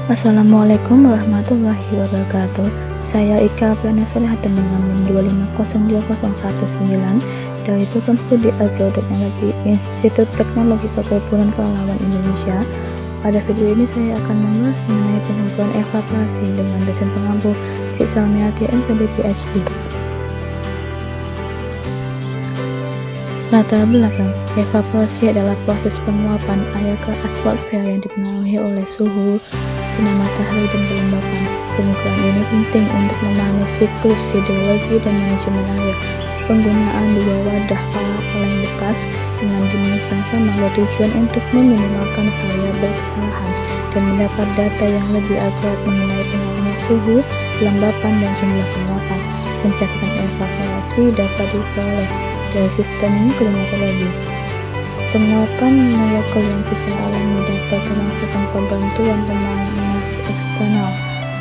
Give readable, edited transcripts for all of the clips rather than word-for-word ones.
Assalamualaikum warahmatullahi wabarakatuh. Saya Ika Apriana Solehat dengan NIM 2502019 dari program studi Agroteknologi Institut Teknologi Perkebunan Pahlawan Indonesia. Pada video ini saya akan membahas mengenai pengukuran evaporasi dengan dosen pengampu Cik Salmiati MPD PhD. Latar belakang evaporasi adalah proses penguapan air ke atmosfer yang dipengaruhi oleh suhu, sinar matahari, dan kelembapan. Pengukuran ini penting untuk memahami siklus hidrologi dan manajemen air. Penggunaan dua wadah kaleng bekas dengan dimensi yang sama bertujuan untuk meminimalkan variabel kesalahan dan mendapat data yang lebih akurat mengenai pengaruh suhu, kelembapan, dan jumlah penguapan. Pencatatan evaporasi dapat diperoleh dari sistem klimatologi. Penguapan molekul yang secara alami dapat merasakan pembentukan pemanas eksternal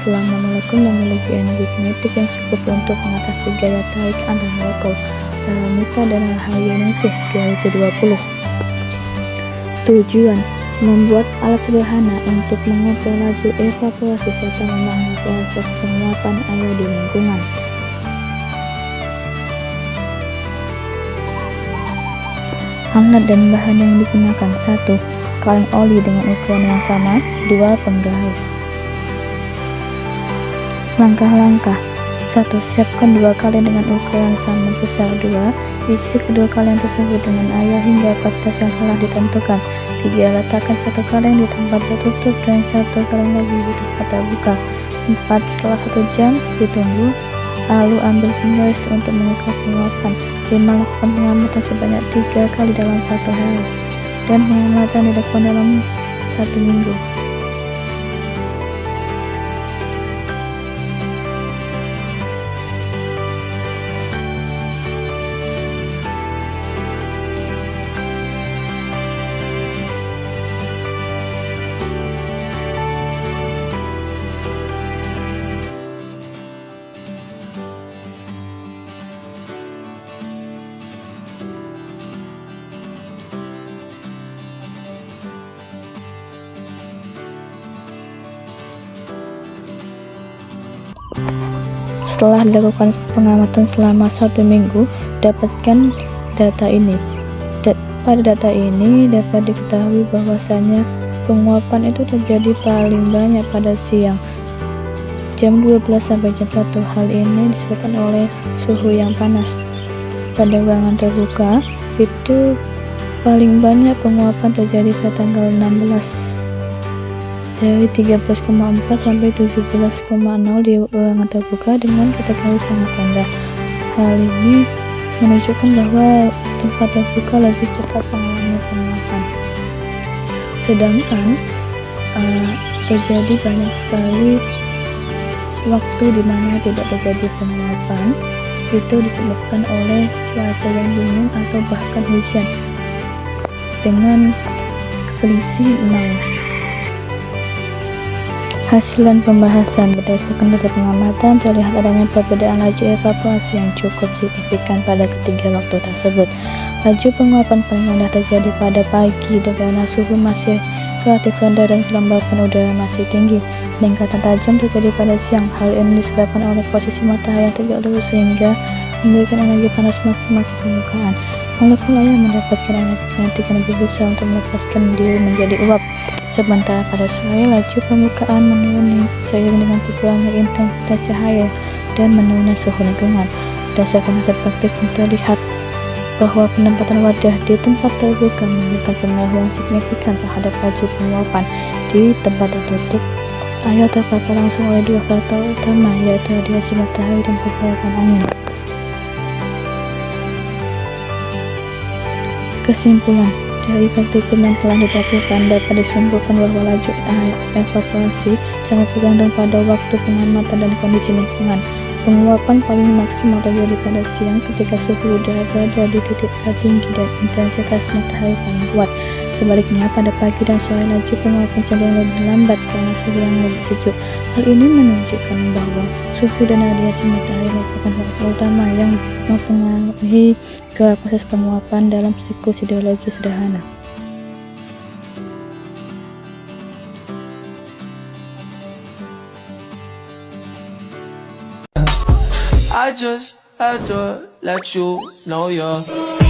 selama molekul memiliki energi kinetik yang cukup untuk mengatasi gaya tarik antar molekul. Paramita dan Rahayu 2020. Tujuan: membuat alat sederhana untuk mengukur laju evaporasi serta memahami proses penguapan air di lingkungan. Alat dan bahan yang digunakan: 1. Kaleng oli dengan ukuran yang sama. 2. Penggaris. Langkah-langkah: 1. Siapkan dua kaleng dengan ukuran sama besar. 2. Isi kedua kaleng tersebut dengan air hingga batas yang telah ditentukan. 3. Letakkan satu kaleng di tempat tertutup dan satu kaleng lagi di tempat terbuka. 4. Setelah 1 jam ditunggu, lalu ambil penggaris untuk mengukur penguapan. 5. Lakukan pengamatan sebanyak 3 kali dalam 1 hari dan pengamatan dilakukan dalam 1 minggu. Setelah dilakukan pengamatan selama 1 minggu, dapatkan data ini. Pada data ini dapat diketahui bahwasanya penguapan itu terjadi paling banyak pada siang, jam 12 sampai jam 1. Hal ini disebabkan oleh suhu yang panas. Pada ruangan terbuka itu paling banyak penguapan terjadi pada tanggal 16, dari 13,4 sampai 17,0 di ruangan terbuka dengan kategori sangat rendah. Hal ini menunjukkan bahwa tempat terbuka lebih cepat mengalami penguapan. Sedangkan terjadi banyak sekali waktu di mana tidak terjadi penguapan, itu disebabkan oleh cuaca yang dingin atau bahkan hujan dengan selisih 0. Hasil pembahasan: berdasarkan data pengamatan, terlihat adanya perbedaan laju evaporasi yang cukup signifikan pada ketiga waktu tersebut. Laju penguapan paling rendah terjadi pada pagi karena suhu masih relatif rendah dan kelembapan udara masih tinggi. Peningkatan tajam terjadi pada siang. Hal ini disebabkan oleh posisi matahari yang tegak lurus sehingga memberikan energi panas maksimal ke permukaan. Molekul air mendapatkan energi kinetik yang lebih besar untuk melepaskan diri menjadi uap. Sementara pada sore, laju permukaan menurun seiring dengan berkurangnya intensitas cahaya dan menurunnya suhu lingkungan. Berdasarkan hasil praktik terlihat bahwa penempatan wadah di tempat terbuka memberikan pengaruh yang signifikan terhadap laju penguapan. Di tempat tertutup, air terpapar langsung oleh dua faktor utama, yaitu radiasi matahari dan pergerakan angin. Kesimpulan: dari praktikum yang telah dilakukan dapat disimpulkan bahwa laju evaporasi sangat bergantung pada waktu pengamatan dan kondisi lingkungan. Penguapan paling maksimal terjadi pada siang ketika suhu udara berada di titik tertinggi dan intensitas matahari paling kuat. Sebaliknya, pada pagi dan sore laju penguapan cenderung lebih lambat karena suhu yang lebih sejuk. Hal ini menunjukkan bahwa suhu dan radiasi matahari merupakan faktor utama yang mempengaruhi ke proses penguapan dalam siklus hidrologi sederhana. I just had to let you know you're